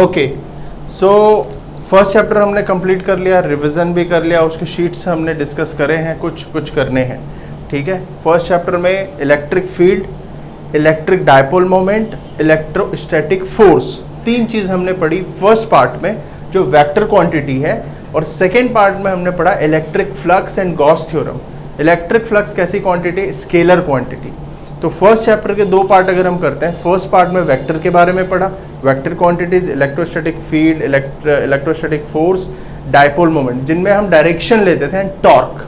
Okay, so first chapter हमने complete कर लिया, रिवीजन भी कर लिया, उसके शीट्स हमने डिस्कस करे हैं, कुछ करने हैं, ठीक है। फर्स्ट चैप्टर में electric field, electric dipole moment, electrostatic force, तीन चीज़ हमने पढ़ी फर्स्ट पार्ट में जो वेक्टर क्वांटिटी है, और सेकेंड पार्ट में हमने पढ़ा electric flux and Gauss theorem. Electric flux कैसी क्वांटिटी? Scalar quantity. तो फर्स्ट चैप्टर के दो पार्ट अगर हम करते हैं, फर्स्ट पार्ट में वेक्टर के बारे में पढ़ा, vector quantities, electrostatic field, electrostatic force, dipole moment, जिनमें हम डायरेक्शन लेते थे, टॉर्क।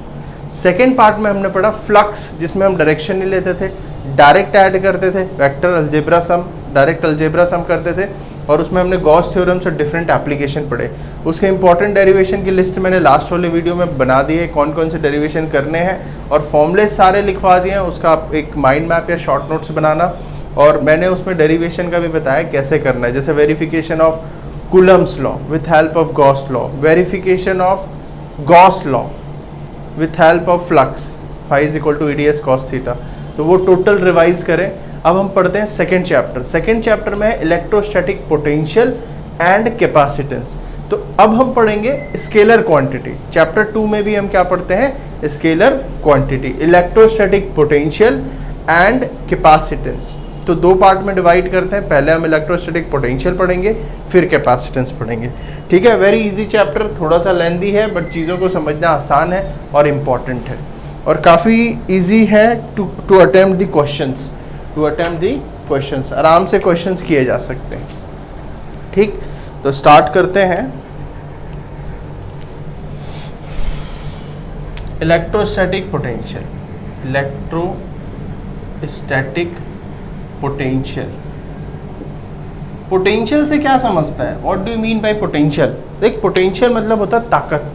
सेकेंड पार्ट में हमने पढ़ा फ्लक्स, जिसमें हम डायरेक्शन नहीं लेते थे, डायरेक्ट ऐड करते थे, वेक्टर अलजेब्रा सम, डायरेक्ट अलजेब्रा सम करते थे, और उसमें हमने गॉस थ्योरम से डिफरेंट एप्लीकेशन पढ़े। उसके इंपॉर्टेंट डेरिवेशन की लिस्ट मैंने लास्ट वाले वीडियो में बना दी है, कौन कौन से डेरिवेशन करने हैं, और फॉर्मूले सारे लिखवा दिए हैं। उसका आप एक माइंड मैप या शॉर्ट नोट्स बनाना, और मैंने उसमें डेरिवेशन का भी बताया कैसे करना है, जैसे verification of Coulomb's law with help of Gauss law, verification of Gauss law with help of flux, phi is equal to EDS cos theta. तो वो टोटल रिवाइज करें। अब हम पढ़ते हैं सेकेंड चैप्टर। सेकेंड चैप्टर में है इलेक्ट्रोस्टैटिक पोटेंशियल एंड कैपेसिटेंस। तो अब हम पढ़ेंगे स्केलर क्वांटिटी। चैप्टर 2 में भी हम क्या पढ़ते हैं? Scalar quantity, electrostatic potential and capacitance. तो दो पार्ट में डिवाइड करते हैं, पहले हम इलेक्ट्रोस्टैटिक पोटेंशियल पढ़ेंगे, फिर कैपेसिटेंस पढ़ेंगे, ठीक है। वेरी इजी चैप्टर, थोड़ा सा लेंदी है बट चीज़ों को समझना आसान है और इम्पॉर्टेंट है, और काफ़ी इजी है टू अटेम्प्ट द क्वेश्चंस, आराम से क्वेश्चंस किए जा सकते हैं, ठीक। तो स्टार्ट करते हैं। Electrostatic potential, electrostatic potential, potential से क्या समझता है? What do you mean by potential? देख, पोटेंशियल मतलब होता है ताकत,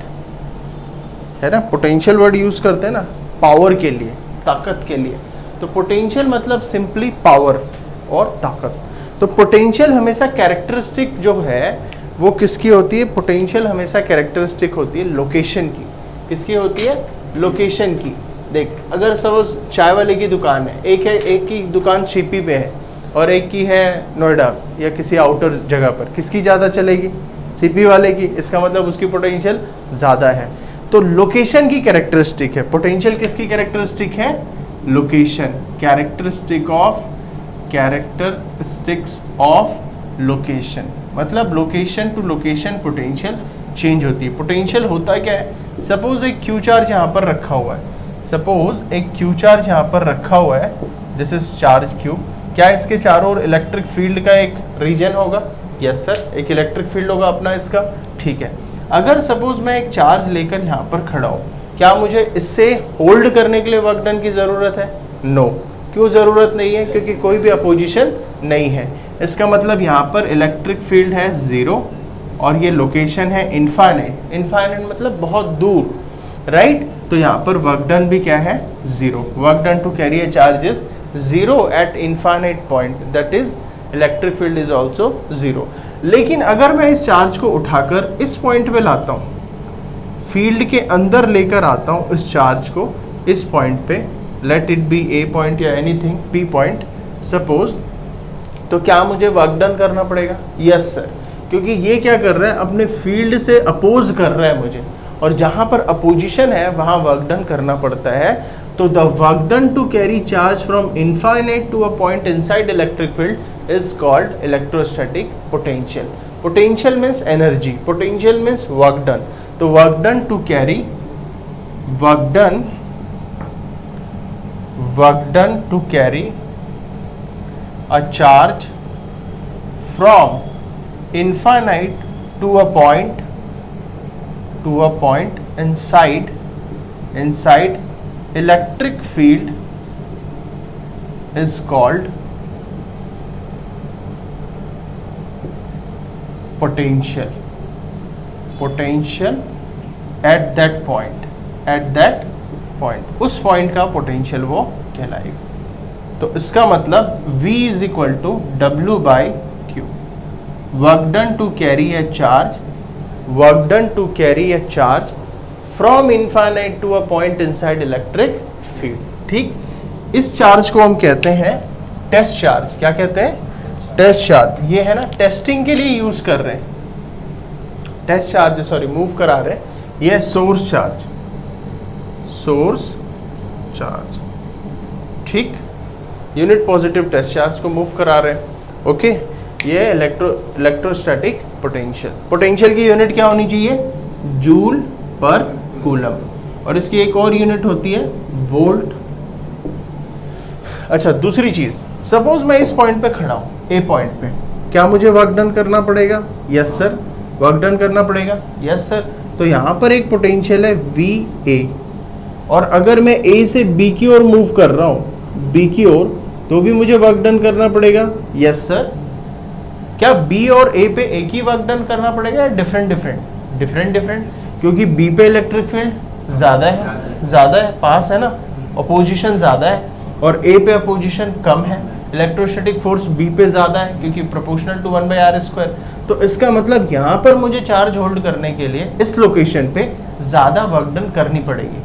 है ना। पोटेंशियल वर्ड यूज करते हैं ना पावर के लिए, ताकत के लिए। तो पोटेंशियल मतलब सिंपली पावर और ताकत। तो पोटेंशियल हमेशा कैरेक्टरिस्टिक जो है वो किसकी होती है? पोटेंशियल हमेशा कैरेक्टरिस्टिक होती है लोकेशन की। किसकी होती है? लोकेशन की। देख, अगर सपोज चाय वाले की दुकान है, एक की दुकान सीपी पे है और एक की है नोएडा या किसी आउटर जगह पर, किसकी ज़्यादा चलेगी? सीपी वाले की। इसका मतलब उसकी पोटेंशियल ज़्यादा है। तो लोकेशन की कैरेक्टरिस्टिक है पोटेंशियल। किसकी कैरेक्टरिस्टिक है? लोकेशन, कैरेक्टरिस्टिक्स ऑफ लोकेशन, मतलब location to location potential change होती है। पोटेंशियल होता क्या है? सपोज एक क्यू चार्ज यहाँ पर रखा हुआ है, दिस इज चार्ज क्यू। क्या इसके चारों ओर इलेक्ट्रिक फील्ड का एक रीजन होगा? यस सर, एक इलेक्ट्रिक फील्ड होगा अपना इसका, ठीक है। अगर सपोज मैं एक चार्ज लेकर यहाँ पर खड़ा हूँ, क्या मुझे इससे होल्ड करने के लिए वर्क डन की ज़रूरत है? नो। क्यों ज़रूरत नहीं है? क्योंकि कोई भी अपोजिशन नहीं है। इसका मतलब यहाँ पर इलेक्ट्रिक फील्ड है 0 और ये लोकेशन है इनफाइनाइट। इनफाइनाइट मतलब बहुत दूर, राइट। तो यहाँ पर वर्क डन भी क्या है? 0। Work done to carry a charge is 0 at infinite point, that is electric field is also 0। लेकिन अगर मैं इस चार्ज को उठाकर इस पॉइंट पे लाता हूँ, फील्ड के अंदर लेकर आता हूँ इस चार्ज को इस पॉइंट पे, late it B A point या एनीथिंग पी पॉइंट सपोज, तो क्या मुझे वर्क डन करना पड़ेगा? यस सर, क्योंकि ये क्या कर रहा है? अपने फील्ड से अपोज कर रहा है मुझे, और जहाँ पर अपोजिशन है वहाँ वर्क डन करना पड़ता है। तो the work done to carry charge from infinite to a point inside electric field is called electrostatic potential. Potential means energy, potential means work done. तो work done to carry, work done to carry a charge from infinite to a point inside electric field is called potential at that point, उस point का potential वो कहलाएगा। तो इसका मतलब V is equal to W by Q. Work done to carry a charge from infinite to a point inside electric field, ठीक। इस charge को हम कहते हैं टेस्ट चार्ज। क्या कहते हैं? टेस्ट चार्ज ये है ना, टेस्टिंग के लिए यूज कर रहे हैं, टेस्ट चार्ज सॉरी मूव करा रहे हैं, ये है सोर्स चार्ज, सोर्स चार्ज, ठीक, यूनिट पॉजिटिव टेस्ट चार्ज को मूव करा रहे हैं। ओके, ये है इलेक्ट्रोस्टैटिक पोटेंशियल। पोटेंशियल की यूनिट क्या होनी चाहिए? जूल पर कूलम, और इसकी एक और यूनिट होती है वोल्ट। अच्छा, दूसरी चीज, सपोज मैं इस पॉइंट पे खड़ा हूं, ए पॉइंट पे, क्या मुझे वर्क डन करना पड़ेगा? यस सर, वर्क डन करना पड़ेगा, यस सर। तो यहां पर एक पोटेंशियल है वी ए, और अगर मैं ए से बी की ओर मूव कर रहा हूं, बी की ओर, तो भी मुझे वर्क डन करना पड़ेगा, यस सर। क्या बी और ए पे एक ही वर्क डन करना पड़ेगा या डिफरेंट डिफरेंट? डिफरेंट डिफरेंट, क्योंकि बी पे इलेक्ट्रिक फील्ड ज्यादा है, पास है ना, अपोजिशन ज्यादा है, और ए पे अपोजिशन कम है, इलेक्ट्रोस्टैटिक फोर्स बी पे ज्यादा है क्योंकि प्रोपोर्शनल टू 1/r²। तो इसका मतलब यहाँ पर मुझे चार्ज होल्ड करने के लिए इस लोकेशन पे ज्यादा वर्क डन करनी पड़ेगी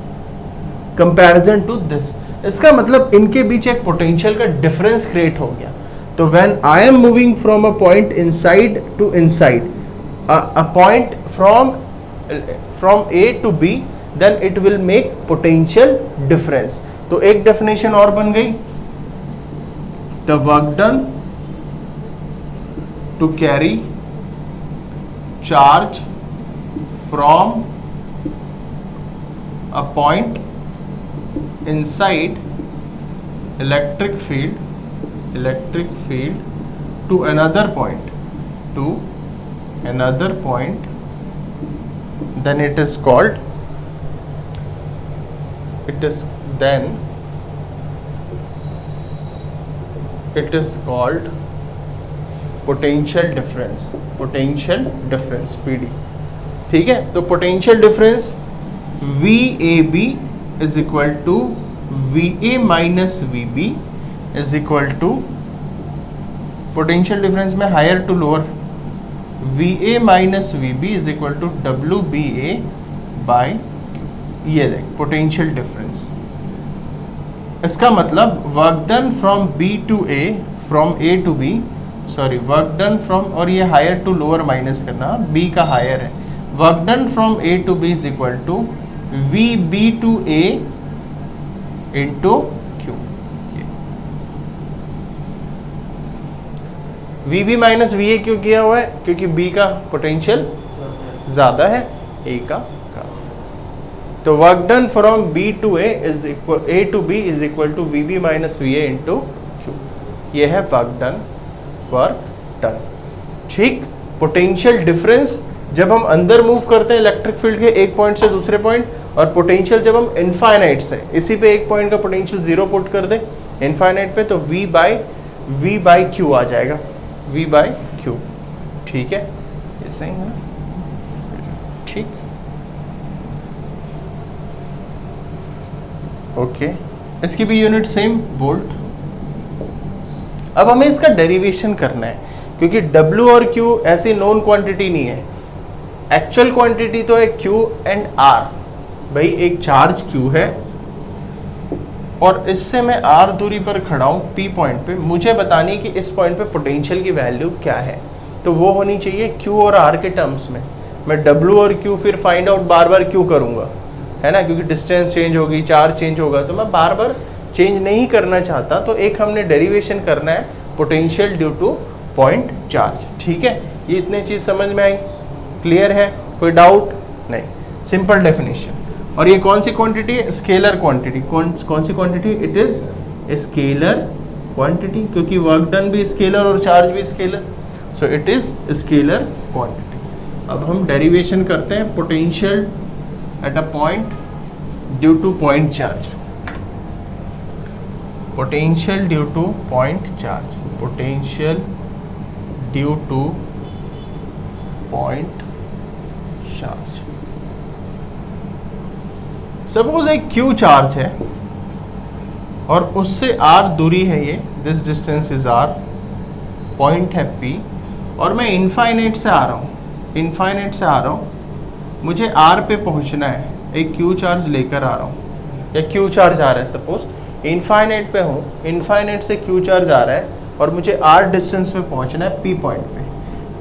कंपैरिजन टू दिस। इसका मतलब इनके बीच एक पोटेंशियल का डिफरेंस क्रिएट हो गया। तो when I am moving from a point inside to inside, a point from A to B, then it will make potential difference. तो एक डेफिनेशन और बन गई, the work done to carry charge from a point inside electric field to another point, then it is called potential difference PD। ठीक है, तो potential difference VAB is equal to VA minus VB is equal to potential difference में higher to lower, VA minus VB is equal to WBA by Q। ये देख potential difference, इसका मतलब work done from B to A, from A to B, sorry work done from, और ये higher to lower minus करना, B का higher है, work done from A to B is equal to VB to A into Q। VB minus VA क्यों किया हुआ है? क्योंकि B का पोटेंशियल ज्यादा है A का कम। तो work done from B to A is equal, A to B is equal to VB minus VA into Q। ये है वर्क डन। ठीक, पोटेंशियल डिफरेंस जब हम अंदर मूव करते हैं इलेक्ट्रिक फील्ड के एक पॉइंट से दूसरे पॉइंट, और पोटेंशियल जब हम इनफाइनाइट से इसी पे एक पॉइंट का पोटेंशियल 0 पुट कर दे इनफाइनाइट पे, तो V बाई Q आ जाएगा, V बाई Q। ठीक है, ये सही है ना? ठीक, ओके, इसकी भी यूनिट सेम वोल्ट। अब हमें इसका डेरिवेशन करना है, क्योंकि W और Q ऐसी नोन क्वांटिटी नहीं है, एक्चुअल क्वांटिटी तो है Q एंड R। भाई एक चार्ज Q है और इससे मैं R दूरी पर खड़ा हूं P पॉइंट पे, मुझे बतानी कि इस पॉइंट पे पोटेंशियल की वैल्यू क्या है, तो वो होनी चाहिए Q और R के टर्म्स में। मैं W और Q फिर फाइंड आउट बार बार क्यों करूंगा, है ना, क्योंकि डिस्टेंस चेंज होगी, चार्ज चेंज होगा, तो मैं बार बार चेंज नहीं करना चाहता। तो एक हमने डेरिवेशन करना है potential due to point charge. ठीक है, ये इतनी चीज समझ में आई, क्लियर है, कोई डाउट नहीं, सिंपल डेफिनेशन। और ये कौन सी क्वांटिटी है? Scalar quantity. कौन सी quantity? It is scalar quantity, क्योंकि वर्क डन भी स्केलर और चार्ज भी scalar, so it is scalar quantity. अब हम डेरिवेशन करते हैं potential at a point due to point charge. Potential due to point charge, potential due to point charge. Suppose एक Q charge है और उससे R दूरी है, ये this distance is R, point है P, और मैं इनफाइनाइट से आ रहा हूँ, मुझे R पे पहुंचना है, एक Q चार्ज लेकर आ रहा हूँ, या Q चार्ज आ रहा है, सपोज इनफाइनाइट पे हूँ, इनफाइनाइट से Q चार्ज आ रहा है, और मुझे r डिस्टेंस पे पहुंचना है p पॉइंट पे।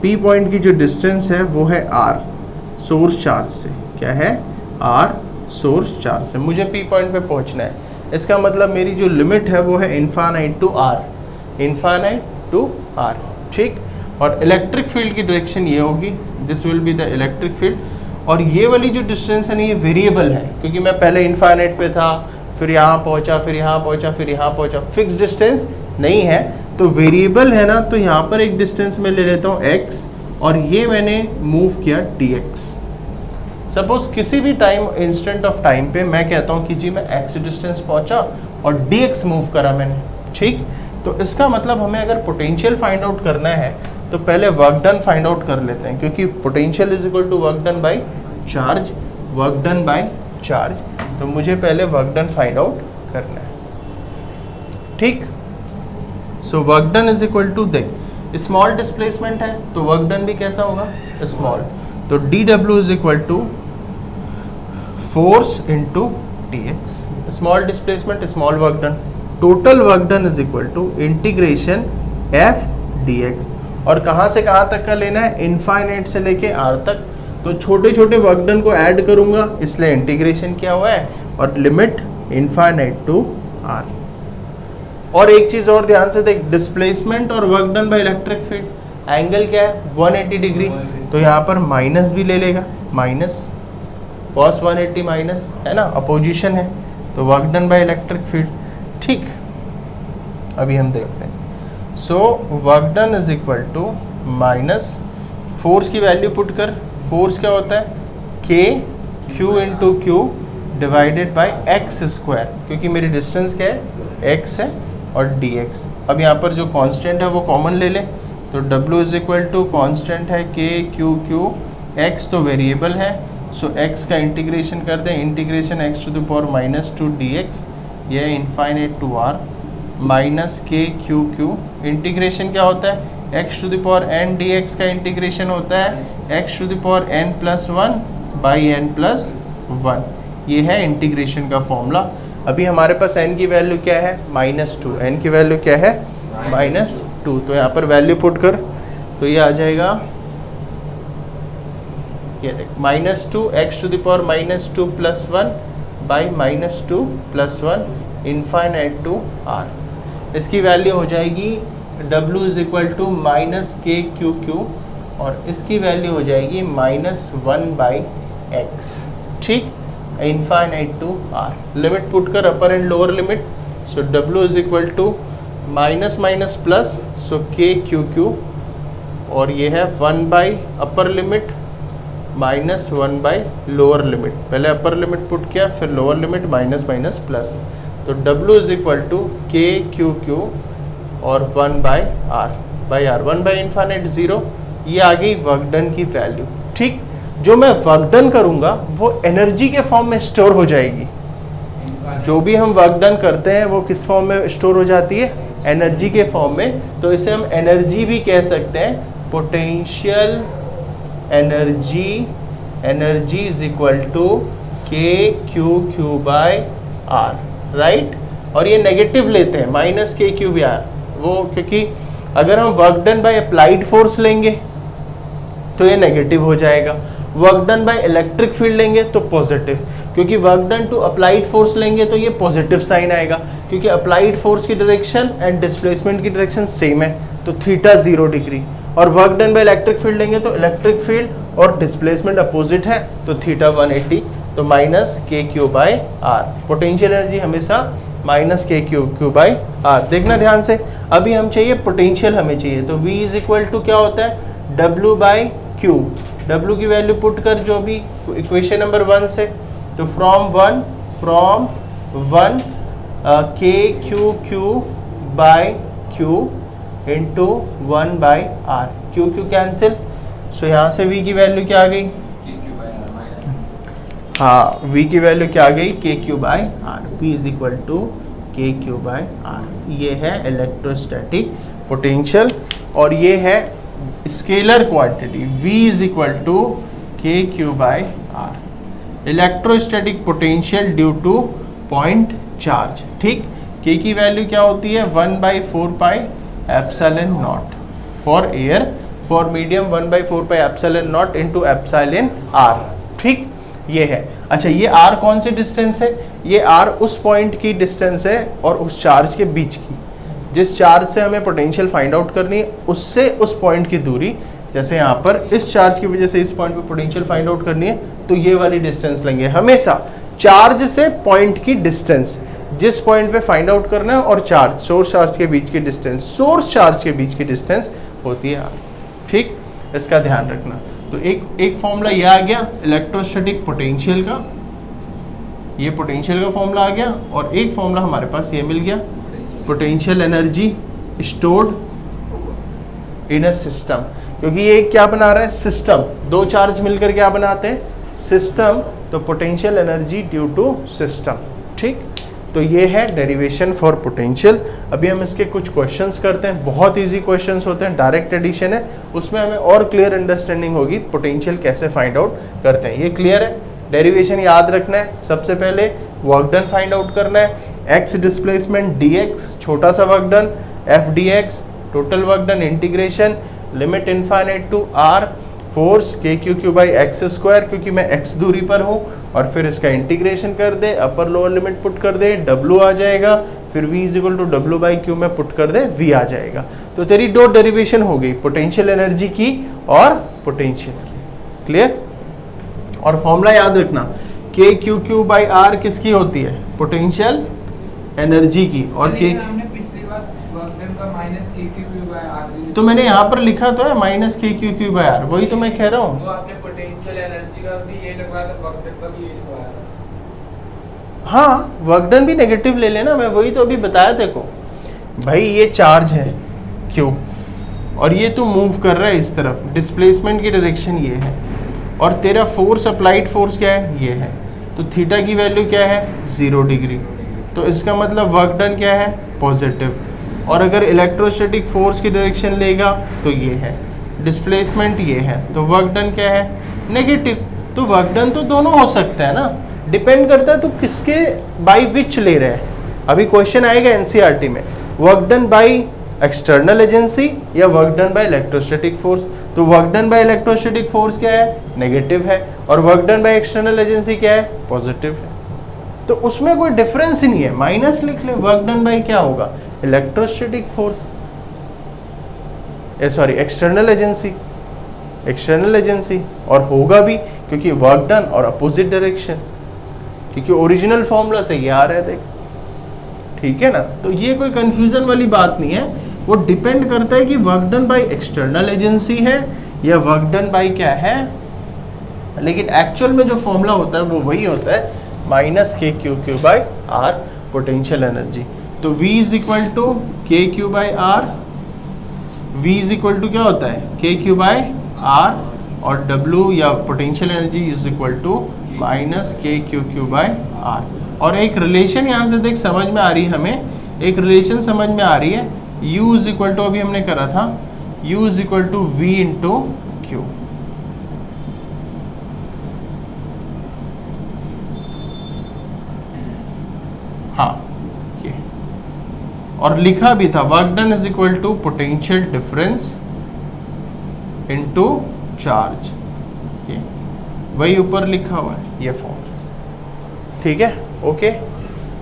p पॉइंट की जो डिस्टेंस है वो है r सोर्स चार्ज से। क्या है? r सोर्स चार्ज से मुझे p पॉइंट पे पहुंचना है। इसका मतलब मेरी जो लिमिट है वो है infinite to r, infinite to r। ठीक। और इलेक्ट्रिक फील्ड की डायरेक्शन ये होगी, this will be the electric field. और ये वाली जो डिस्टेंस है ना ये वेरिएबल है, क्योंकि मैं पहले इन्फानाइट पे था, फिर यहाँ पहुँचा, फिर यहाँ पहुँचा, फिर यहाँ पहुँचा, फिक्स डिस्टेंस नहीं है। तो वेरिएबल है ना, तो यहाँ पर एक डिस्टेंस मैं ले लेता हूँ x, और ये मैंने मूव किया dx। सपोज किसी भी टाइम इंस्टेंट ऑफ टाइम पे मैं कहता हूँ कि जी मैं x डिस्टेंस पहुँचा और dx मूव करा मैंने। ठीक। तो इसका मतलब हमें अगर पोटेंशियल फाइंड आउट करना है तो पहले वर्क डन फाइंड आउट कर लेते हैं, क्योंकि potential is equal to work done by charge, work done by charge. तो मुझे पहले वर्क डन फाइंड आउट करना है। ठीक। So work done is equal to, देख स्मॉल डिस्प्लेसमेंट है तो वर्क डन भी कैसा होगा? स्मॉल। तो dw is equal to force into dx। Small displacement, small work done. Total work done is equal to integration f dx। और कहाँ से कहाँ तक का लेना है? इनफाइनाइट से लेके r तक। तो छोटे छोटे वर्क डन को ऐड करूंगा, इसलिए इंटीग्रेशन क्या हुआ है, और लिमिट इनफाइनाइट टू r। और एक चीज और ध्यान से देख, डिस्प्लेसमेंट और work done by electric field, angle क्या है? 180 डिग्री। तो यहाँ पर माइनस भी ले लेगा, माइनस कॉस 180 माइनस, है ना, अपोजिशन है। तो work done by electric field. ठीक। अभी हम देखते हैं। So work done is equal to minus, force की वैल्यू पुट कर, फोर्स क्या होता है? k q into Q divided by X square, क्योंकि मेरी डिस्टेंस क्या है? x है, और dx। अब यहाँ पर जो कांस्टेंट है वो कॉमन ले ले, तो w is equal to constant है k q q, x तो वेरिएबल है, सो x का इंटीग्रेशन कर दें, integration x to the power minus 2 dx, यह infinite to r, minus k q q। Integration क्या होता है? x to the power n dx का इंटीग्रेशन होता है x to the power n plus 1 by n plus 1। ये है integration का फॉर्मूला। अभी हमारे पास n की वैल्यू क्या है? -2। n की वैल्यू क्या है? -2। तो यहाँ पर वैल्यू पुट कर, तो ये आ जाएगा, ये देख, -2 x to the power -2 plus 1 by -2 plus 1 infinite to r। इसकी वैल्यू हो जाएगी w is equal to minus k q q, और इसकी वैल्यू हो जाएगी -1 बाई x। ठीक। Infinite to r। Limit put कर, upper and lower limit. So w is equal to minus minus plus, so k q q, और ये है 1 by upper limit minus 1 by lower limit. पहले upper limit put किया, फिर lower limit, minus minus plus. तो w is equal to k q q और 1 by r, 1 by infinite 0। ये आ गई वर्क डन की वैल्यू। ठीक। जो मैं वर्क डन करूंगा वो एनर्जी के फॉर्म में स्टोर हो जाएगी। जो भी हम वर्क डन करते हैं वो किस फॉर्म में स्टोर हो जाती है? एनर्जी के फॉर्म में। तो इसे हम एनर्जी भी कह सकते हैं, potential energy. Energy is equal to k q q by r, right. और ये नेगेटिव लेते हैं, minus k q by r, वो क्योंकि अगर हम work done by applied force लेंगे तो ये नेगेटिव हो जाएगा, work done by electric field लेंगे तो पॉजिटिव, क्योंकि work done to applied force लेंगे तो ये पॉजिटिव साइन आएगा, क्योंकि अप्लाइड फोर्स की डायरेक्शन एंड डिस्प्लेसमेंट की डायरेक्शन सेम है, तो थीटा 0 डिग्री। और work done by electric field लेंगे तो इलेक्ट्रिक फील्ड और डिस्प्लेसमेंट अपोजिट है, तो थीटा 180, तो minus K Q by R. Potential energy हमेशा minus K Q by R. देखना ध्यान से। अभी हम चाहिए पोटेंशियल, हमें चाहिए, तो V इज इक्वल टू क्या होता है? W by Q. W की वैल्यू पुट कर जो भी इक्वेशन नंबर 1 से, तो from 1 K Q Q by Q into 1 by R, Q Q cancel. So यहाँ से V की वैल्यू क्या आ गई? हाँ, V की वैल्यू क्या आ गई? K Q by R. P is equal to K Q by R. ये है इलेक्ट्रोस्टैटिक पोटेंशियल, और ये है scalar quantity V is equal to K Q by R. Electrostatic potential due to point charge. ठीक। K की value क्या होती है? 1/4 pi epsilon not for air, for medium 1/4 pi epsilon not into epsilon R. ठीक, ये है। अच्छा, ये आर कौन सी डिस्टेंस है? ये आर उस पॉइंट की डिस्टेंस है और उस चार्ज के बीच की। जिस चार्ज से हमें पोटेंशियल फाइंड आउट करनी है उससे उस पॉइंट की दूरी, जैसे यहाँ पर इस चार्ज की वजह से इस पॉइंट पे पोटेंशियल फाइंड आउट करनी है तो ये वाली डिस्टेंस लेंगे। हमेशा चार्ज से पॉइंट की डिस्टेंस, जिस पॉइंट पे फाइंड आउट करना है और चार्ज, सोर्स चार्ज के बीच की डिस्टेंस, सोर्स चार्ज के बीच की डिस्टेंस होती है आर। ठीक, इसका ध्यान रखना। तो एक फॉर्मूला ये आ गया इलेक्ट्रोस्टैटिक पोटेंशियल का, ये पोटेंशियल का फॉर्मूला आ गया, और एक फॉर्मूला हमारे पास ये मिल गया potential energy stored in a system. क्योंकि ये क्या बना रहा है? सिस्टम। दो चार्ज मिलकर क्या बनाते हैं? सिस्टम। तो potential energy due to system. ठीक, तो ये है डेरिवेशन फॉर पोटेंशियल। अभी हम इसके कुछ क्वेश्चंस करते हैं, बहुत इजी क्वेश्चंस होते हैं, डायरेक्ट एडिशन है, उसमें हमें और क्लियर अंडरस्टैंडिंग होगी पोटेंशियल कैसे फाइंड आउट करते हैं। ये क्लियर है? डेरिवेशन याद रखना है। सबसे पहले वर्क डन फाइंड आउट करना है, एक्स डिस्प्लेसमेंट dx छोटा सा work done, F dx total work done, integration limit infinite to R force K Q Q by X square, क्योंकि मैं x दूरी पर हूँ, और फिर इसका इंटीग्रेशन कर दे, अपर लोअर लिमिट पुट कर दे, w आ जाएगा, फिर v is equal to W by Q में पुट कर दे, v आ जाएगा। तो तेरी दो डेरिवेशन हो गई, पोटेंशियल एनर्जी की और पोटेंशियल की। क्लियर? और फॉर्मूला याद रखना, के क्यू क्यू बाई आर किसकी होती है? पोटेंशियल एनर्जी की। और के तो मैंने यहाँ पर लिखा तो है minus K Q Q by are, वही तो मैं कह रहा हूँ। पोटेंशियल एनर्जी का भी ये लगवाया था, वर्क डन का भी ये लिखवाया था। हाँ, वर्क डन भी नेगेटिव ले लेना, मैं वही तो अभी बताया देखो भाई। ये चार्ज है क्यू और ये तू मूव कर रहा है इस तरफ, डिस्प्लेसमेंट की डायरेक्शन ये है, और तेरा फोर्स अप्लाइड फोर्स क्या है? ये है। तो थीटा की वैल्यू क्या है? 0 डिग्री। तो इसका मतलब वर्क डन क्या है? पॉजिटिव। और अगर इलेक्ट्रोस्टैटिक फोर्स की डायरेक्शन लेगा तो ये है, डिस्प्लेसमेंट ये है, तो वर्क डन क्या है? नेगेटिव। तो वर्क डन तो दोनों हो सकता है ना, डिपेंड करता है तो किसके बाई विच ले रहे हैं। अभी क्वेश्चन आएगा एनसीईआरटी में, work done by external agency या work done by electrostatic force. तो work done by electrostatic force क्या है? नेगेटिव है, और work done by external agency क्या है? पॉजिटिव है। तो उसमें कोई डिफरेंस ही नहीं है, माइनस लिख ले। वर्क डन बाय क्या होगा? Electrostatic force, sorry external agency, external agency, और होगा भी क्योंकि वर्क डन और अपोजिट डायरेक्शन, क्योंकि ओरिजिनल फॉर्मूला से ये आ रहा है देख। ठीक है ना? तो ये कोई कंफ्यूजन वाली बात नहीं है, वो डिपेंड करता है कि work done by external agency है या वर्क डन बाय क्या है। लेकिन एक्चुअल में जो फॉर्मूला होता है वो वही होता है, minus K Q Q by R potential energy. तो V is equal to K Q by R, V is equal to क्या होता है? के क्यू बाय आर, और W या potential energy is equal to minus K Q Q by R. और एक relation यहाँ से देख समझ में आ रही है हमें, एक रिलेशन समझ में आ रही है, U इज इक्वल टू अभी हमने करा था, U is equal to V into Q. हाँ, ये और लिखा भी था work done is equal to potential difference into charge, ये वही ऊपर लिखा हुआ है ये फॉर्म। ठीक है? ओके।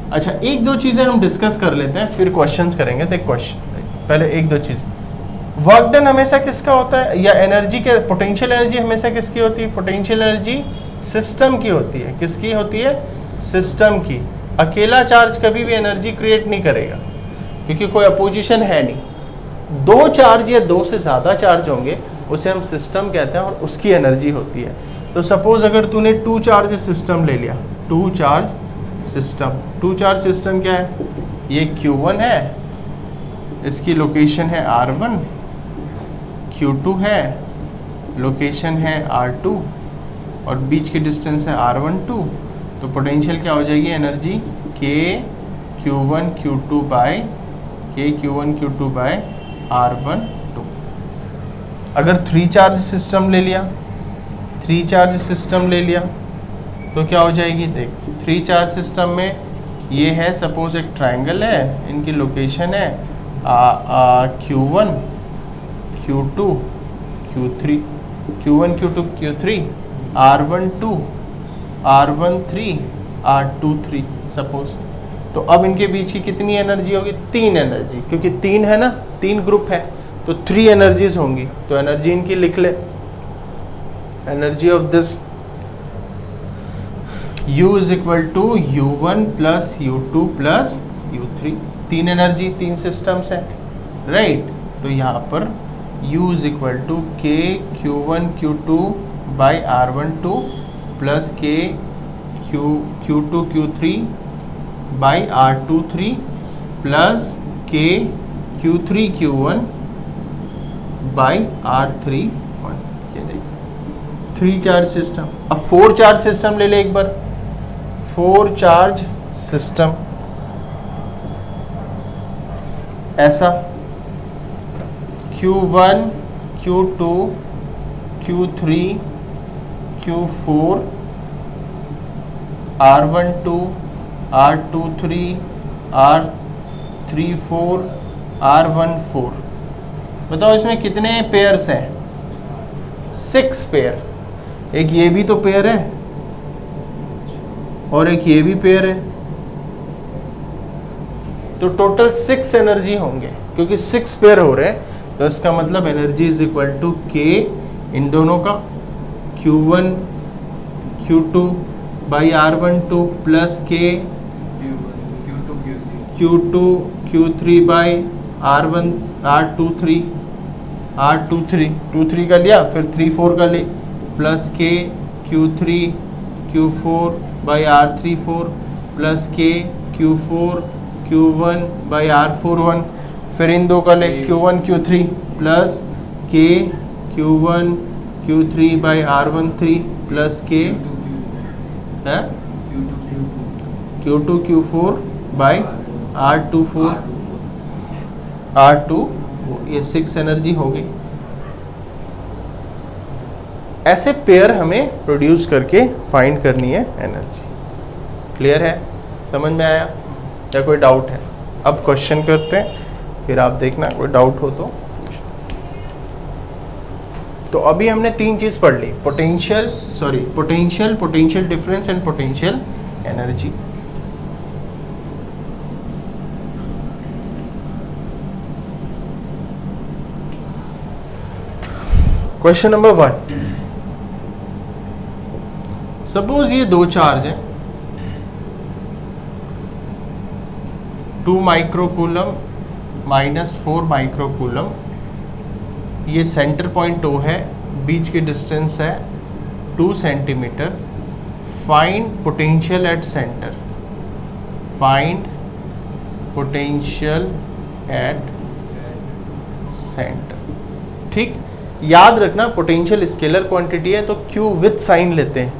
अच्छा, एक दो चीजें हम डिस्कस कर लेते हैं, फिर क्वेश्चंस करेंगे। देख क्वेश्चन पहले एक दो चीज, वर्क डन हमेशा किसका होता है, या एनर्जी के, पोटेंशियल एनर्जी हमेशा किसकी होती है? पोटेंशियल एनर्जी सिस्टम की होती है। किसकी होती है? सिस्टम की। अकेला चार्ज कभी भी एनर्जी क्रिएट नहीं करेगा, क्योंकि कोई अपोजिशन है नहीं। दो चार्ज या दो से ज़्यादा चार्ज होंगे उसे हम सिस्टम कहते हैं, और उसकी एनर्जी होती है। तो सपोज अगर तूने टू चार्ज सिस्टम ले लिया, two charge system, two charge system क्या है? ये Q1 है, इसकी लोकेशन है R1, Q2 है, लोकेशन है R2, और बीच की डिस्टेंस है R12। तो पोटेंशियल क्या हो जाएगी? Energy K Q1 Q2 by K Q1 Q2 by R12। अगर थ्री चार्ज सिस्टम ले लिया, थ्री चार्ज सिस्टम ले लिया तो क्या हो जाएगी? देख, थ्री चार्ज सिस्टम में ये है, सपोज एक ट्रायंगल है, इनकी लोकेशन है Q1 Q2 Q3 Q1 Q2 Q3 R12 R13 R23 suppose. तो अब इनके बीच की कितनी एनर्जी होगी? 3 एनर्जी, क्योंकि 3 है ना, 3 ग्रुप है तो 3 एनर्जीज होंगी। तो एनर्जी इनकी लिख ले, energy of this U is equal to U1 plus U2 plus U3। 3 energy, 3 systems है, राइट। तो यहाँ पर U is equal to K Q1 Q2 by R12 plus K Q2 Q3 by R23 plus K Q3 Q1 by R31। ये देखिए 3 charge system. अब 4 charge system ले ले एक बार, 4 चार्ज सिस्टम ऐसा Q1 Q2 Q3 Q4 R12 R23 R34 R14। बताओ इसमें कितने पेयर्स हैं? 6 पेयर। एक ये भी तो पेयर है और एक ये भी पेयर है, तो टोटल 6 एनर्जी होंगे। क्योंकि 6 पेयर हो रहे हैं तो इसका मतलब energy is equal to K इन दोनों का Q1 Q2 by R12 plus K Q2 Q3 by R23 R23 का लिया, फिर 3 4 का ले, plus K Q3 Q4 by R34 plus K Q4 Q1 by R41, फिर इन 2 का ले Q1 Q3 plus K Q1 Q3 by R13 plus K है Q2 Q4 by R24 ये 6 एनर्जी हो गई। ऐसे पेयर हमें प्रोड्यूस करके फाइंड करनी है एनर्जी। क्लियर है? समझ में आया या कोई डाउट है? अब क्वेश्चन करते हैं, फिर आप देखना कोई डाउट हो तो अभी हमने 3 चीज़ पढ़ ली, potential difference and potential energy. Question number 1, suppose ये 2 चार्ज है, 2 माइक्रोकूलम माइनस 4 माइक्रोकूलम। ये सेंटर पॉइंट O है, बीच की डिस्टेंस है 2 centimetre. Find potential at centre, find potential at centre. ठीक, याद रखना पोटेंशियल स्केलर क्वांटिटी है तो Q विथ साइन लेते हैं।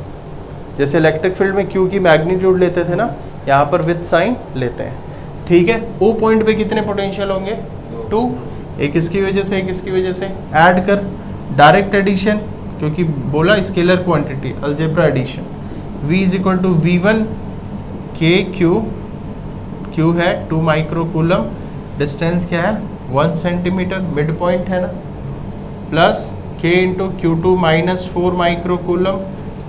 जैसे इलेक्ट्रिक फील्ड में Q की मैग्नीट्यूड लेते थे ना, यहाँ पर विथ साइन लेते हैं। ठीक है, O पॉइंट पे कितने पोटेंशियल होंगे? 2। एक इसकी वजह से, एक इसकी वजह से, ऐड कर, डायरेक्ट एडिशन, क्योंकि बोला scalar quantity, algebra addition. V is equal to V1 K Q है 2 माइक्रोकूलम, डिस्टेंस क्या है 1 सेंटीमीटर, मिड पॉइंट है ना, plus K into Q2 minus 4 microcoulomb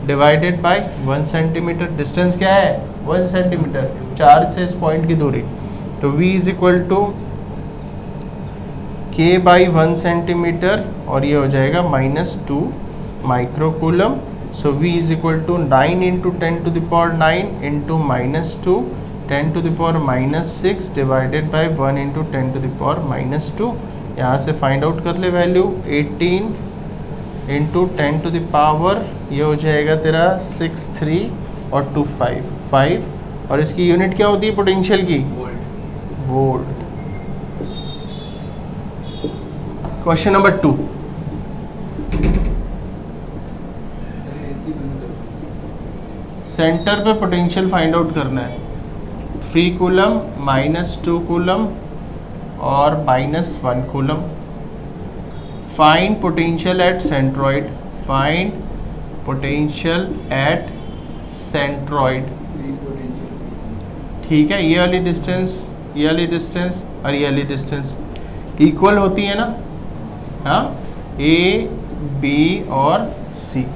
divided by 1 centimetre. Distance क्या है 1 सेंटीमीटर, चार्ज से इस पॉइंट की दूरी। तो V is equal to K by 1 centimetre और ये हो जाएगा -2 microcoulomb. So V is equal to 9 into 10 to the power 9 into -2 10 to the power -6 divided by 1 into 10 to the power -2। यहाँ से फाइंड आउट कर ले value, 18 into 10 to the power, ये हो जाएगा तेरा 6 3 और 2 5। और इसकी यूनिट क्या होती है पोटेंशियल की? वोल्ट। क्वेश्चन नंबर 2, सेंटर पे पोटेंशियल फाइंड आउट करना है। 3 कूलम -2 कूलम और -1 coulomb. Find potential eight centroid, find potential eight centroid. ठीक है, ये वाली डिस्टेंस ये वाली डिस्टेंस और ये वाली डिस्टेंस इक्वल होती है ना, हाँ, ए बी और सी,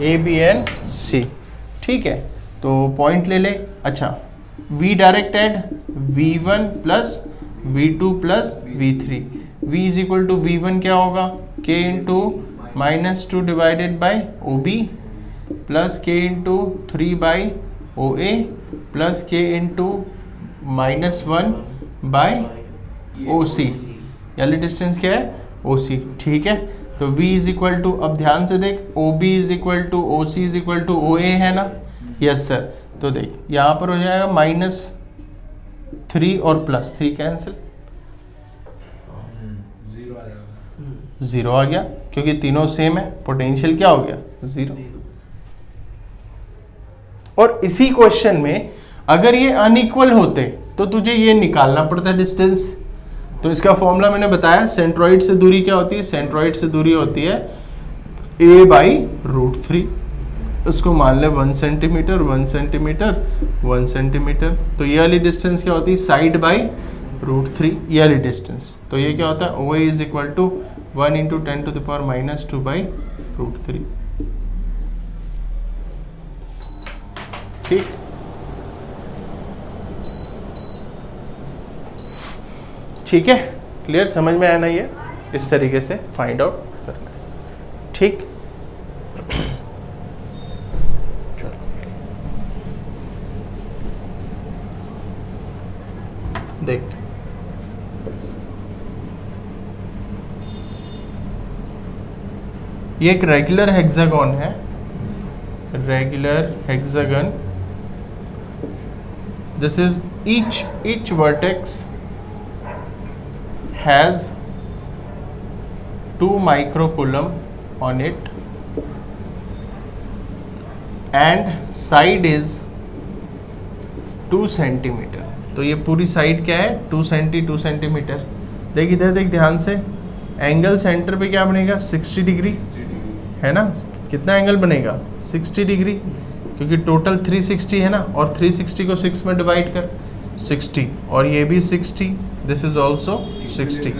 ए बी एंड सी, ठीक है। तो पॉइंट ले ले। अच्छा, V direct add V1 plus V2 plus V3, V is equal to V1 क्या होगा, K into -2 divided by OB plus K into 3 by OA plus K into -1 by OC, यानी distance क्या है, OC, ठीक है। तो V इज इक्वल टू, अब ध्यान से देख, OB is equal to OC is equal to OA है ना, यस सर। तो देख यहाँ पर हो जाएगा -3 और +3 कैंसिल, 0 आ गया, क्योंकि तीनों सेम है, पोटेंशियल क्या हो गया, 0। और इसी क्वेश्चन में अगर ये अनइक्वल होते तो तुझे ये निकालना पड़ता डिस्टेंस। तो इसका फॉर्मूला मैंने बताया, सेंट्रॉइड से दूरी क्या होती है, सेंट्रॉइड से दूरी होती है a/√3, उसको मान ले 1 सेंटीमीटर 1 सेंटीमीटर 1 सेंटीमीटर। तो ये वाली डिस्टेंस क्या होती है, साइड बाई √3, ये वाली डिस्टेंस। तो ये क्या होता है, OA is equal to 1 into 10⁻⁻² by √3, ठीक। ठीक है, क्लियर, समझ में आना, ये इस तरीके से फाइंड आउट करना है, ठीक। देख, ये एक रेगुलर हेक्सागन है, regular hexagon. This is each vertex has 2 microcoulomb on it and side is 2 centimetre. तो ये पूरी साइड क्या है, 2 सेंटीमीटर। देख इधर देख ध्यान से, एंगल सेंटर पे क्या बनेगा, 60 डिग्री है ना। कितना एंगल बनेगा, 60 डिग्री, क्योंकि टोटल 360 है ना, और 360 को 6 में डिवाइड कर, 60, और ये भी 60, दिस इज ऑल्सो 60।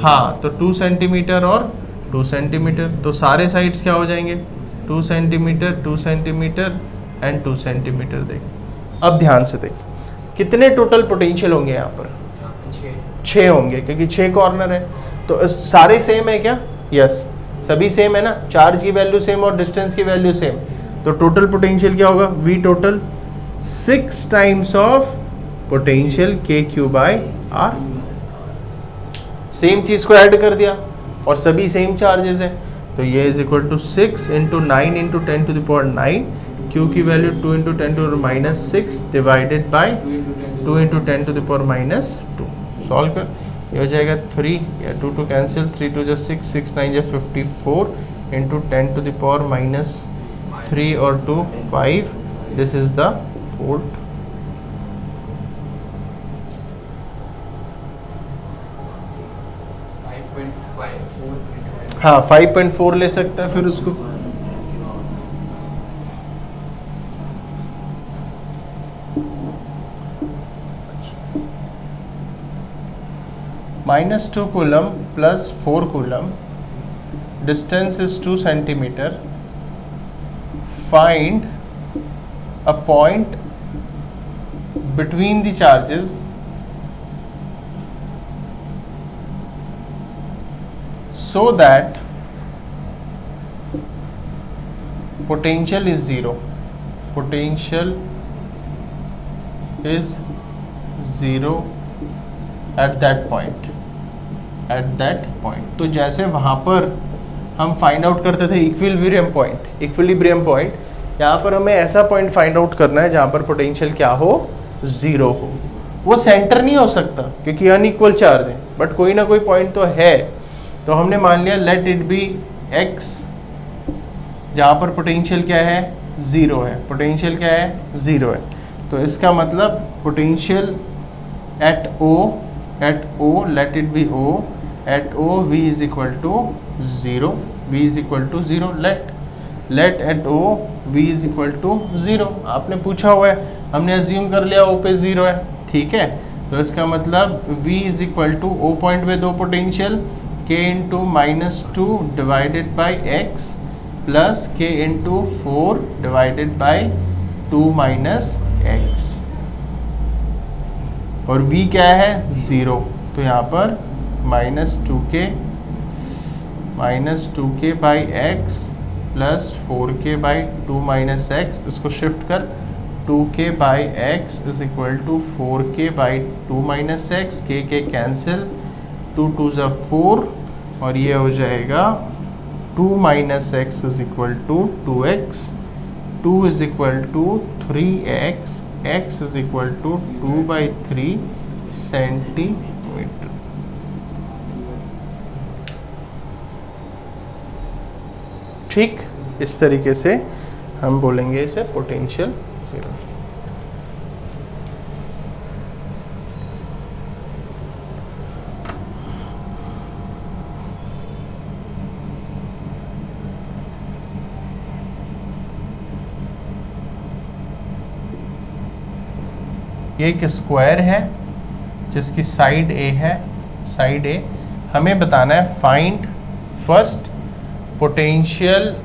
हाँ, तो 2 सेंटीमीटर और 2 सेंटीमीटर, तो सारे साइड्स क्या हो जाएंगे, 2 सेंटीमीटर 2 सेंटीमीटर एंड 2 सेंटीमीटर। देख अब ध्यान से देख, कितने टोटल पोटेंशियल होंगे यहाँ पर, 6 होंगे, क्योंकि 6 कॉर्नर है। तो सारे सेम है क्या, यस, सभी सेम है ना, चार्ज की वैल्यू सेम और डिस्टेंस की वैल्यू सेम। तो टोटल पोटेंशियल क्या होगा, V total 6 times of potential KQ/R। Same चीज को ऐड कर दिया और सभी सेम चार्जेस है, तो ये is equal to 6 into 9 into 10⁹, Q की value 2 into 10⁻⁶ divided by 2 into 10⁻²। Solve कर, ये हो जाएगा 3 या 2 कैंसिल, 3 2 जा 6, 6 9 जा 54 इंटू 10⁻³ और 2 5। This is the fourth. हाँ, 5.4 ले सकता है फिर उसको। -2 coulomb plus 4 coulomb, distance is 2 centimetre. Find a point between the charges so that potential is 0, potential is 0 at that point, तो जैसे वहाँ पर हम फाइंड आउट करते थे इक्विलिब्रियम पॉइंट, यहाँ पर हमें ऐसा पॉइंट फाइंड आउट करना है जहाँ पर पोटेंशियल क्या हो, 0 हो। वो सेंटर नहीं हो सकता क्योंकि अनइक्वल चार्ज है, बट कोई ना कोई पॉइंट तो है। तो हमने मान लिया लेट इट बी x, जहाँ पर पोटेंशियल क्या है, 0 है, पोटेंशियल क्या है, 0 है। तो इसका मतलब potential at O let it be O, at O V is equal to 0, V is equal to 0, let at O V is equal to 0। आपने पूछा हुआ है, हमने अज्यूम कर लिया O पे 0 है, ठीक है। तो तो इसका मतलब V is equal to O point पे दो potential K into -2 divided by x plus K into 4 divided by 2 minus x, और V क्या है 0, तो यहाँ पर -2k by x plus 4k by 2 minus x, इसको शिफ्ट कर 2k by x is equal to 4k by 2 minus x, k cancel, 2 2 ज़ा 4, और ये हो जाएगा 2 minus x is equal to 2x, 2 is equal to 3x, x is equal to 2/3 centimetre. ठीक, इस तरीके से हम बोलेंगे इसे पोटेंशियल जीरो। ये एक स्क्वायर है जिसकी साइड ए है, साइड ए। हमें बताना है find first potential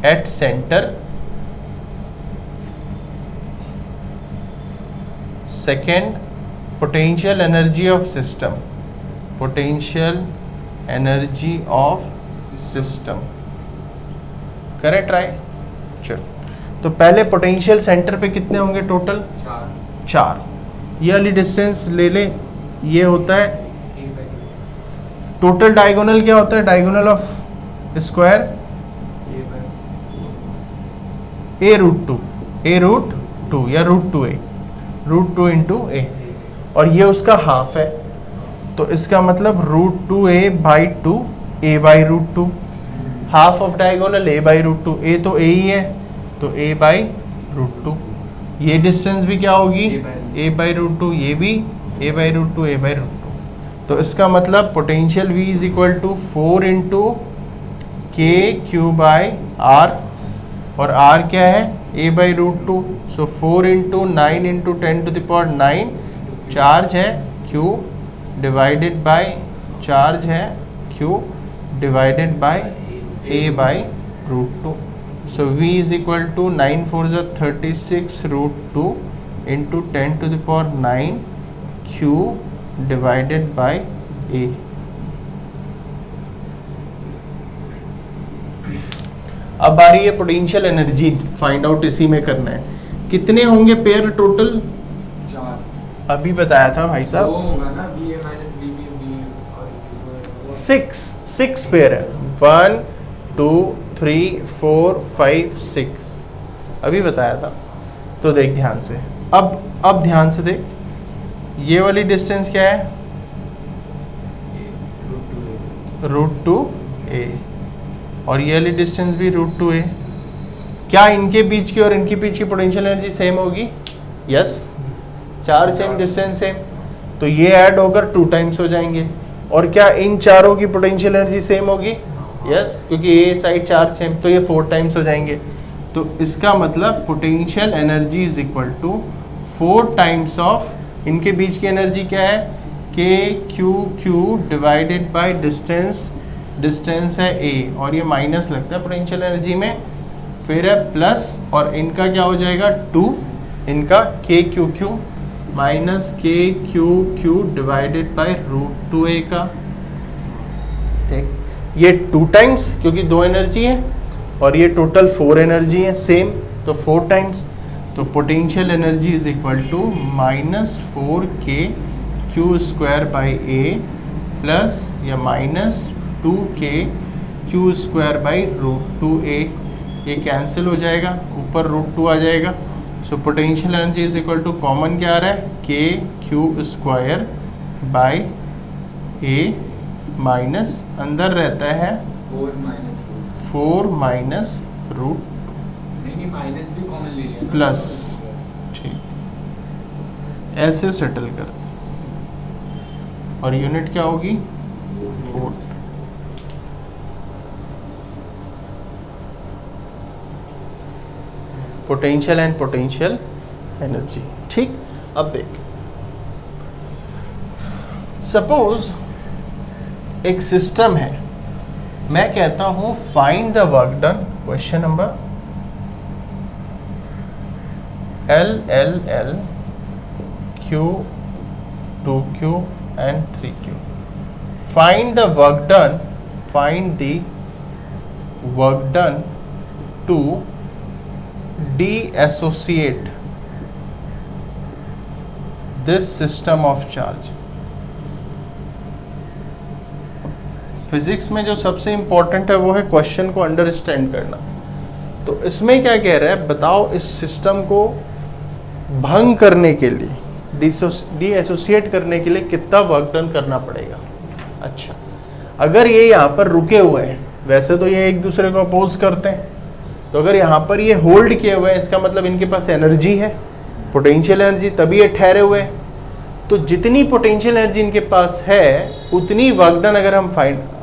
at centre, second potential energy of system, potential energy of system. करें ट्राई। चलो, तो पहले पोटेंशियल सेंटर पे कितने होंगे टोटल? 4। ये वाली डिस्टेंस ले ले, ये होता है टोटल डायगोनल। क्या होता है diagonal of square? a root two या रूट टू इंटू ए, और ये उसका हाफ है, तो इसका मतलब √2a/2, a/√2, half of diagonal a/√2, a तो a ही है तो a/√2। ये डिस्टेंस भी क्या होगी? a/√2, ये भी a/√2। तो इसका मतलब पोटेंशियल V is equal to 4 into k/r, और r क्या है? a/√2, so 4 into 9 into 10⁹9 charge है q डिवाइडेड बाय चार्ज है q divided by a/√2। So V is equal to 9 4 ज़ा 36√2 into 10⁹9 Q divided bye A। अब आ रही है पोटेंशियल एनर्जी फाइंड आउट, इसी में करना है। कितने होंगे पेयर टोटल? 4। अभी बताया था भाई साहब, 6 पेयर है। 1 2 3 4 5 6 अभी बताया था। तो देख ध्यान से, अब ध्यान से देख, ये वाली डिस्टेंस क्या है? √2a, और ये वाली डिस्टेंस भी √2a। क्या इनके बीच की और इनके बीच की पोटेंशियल एनर्जी सेम होगी? यस, चार सेम, डिस्टेंस सेम, तो ये ऐड होकर 2 टाइम्स हो जाएंगे। और क्या इन चारों की पोटेंशियल एनर्जी सेम होगी? यस, क्योंकि ये साइड चार्ज सेम, तो ये 4 टाइम्स हो जाएंगे। तो इसका मतलब potential energy is equal to 4 times of, इनके बीच की एनर्जी क्या है? k/q डिवाइडेड बाय डिस्टेंस है a, और ये माइनस लगता है पोटेंशियल एनर्जी में, फिर है प्लस, और इनका क्या हो जाएगा 2, इनका k/q minus k/q divided bye √2a का। ठीक, ये 2 टाइम्स क्योंकि 2 एनर्जी है, और ये टोटल 4 एनर्जी है सेम, तो 4 टाइम्स। तो potential energy is equal to -4k/q² plus या -2k/q²/√2a। ये कैंसिल हो जाएगा, ऊपर √2 आ जाएगा। So potential energy is equal to, common क्या आ रहा है? k/q² माइनस अंदर रहता है 4 माइनस √2 माइनस भी कॉमन ले लिया प्लस। ठीक, ऐसे सेटल कर, और यूनिट क्या होगी? Volt. Potential and potential energy. ठीक, अब देख, सपोज एक सिस्टम है, मैं कहता हूं find the work done, question number L Q 2Q and 3Q. Find the work done. Find the work done to deassociate this system of charge. Physics में जो सबसे इंपॉर्टेंट है वो है क्वेश्चन को अंडरस्टैंड करना। तो इसमें क्या कह रहा है, बताओ इस सिस्टम को भंग करने के लिए, डीएसोसिएट करने के लिए कितना वर्क डन करना पड़ेगा। अच्छा, अगर ये यहाँ पर रुके हुए हैं, वैसे तो ये एक दूसरे को अपोज करते हैं, तो अगर यहाँ पर ये होल्ड किए हुए हैं, इसका मतलब इनके पास एनर्जी है, पोटेंशियल एनर्जी, तभी ये ठहरे हुए हैं। तो जितनी पोटेंशियल एनर्जी इनके पास है उतनी वर्क डन अगर हम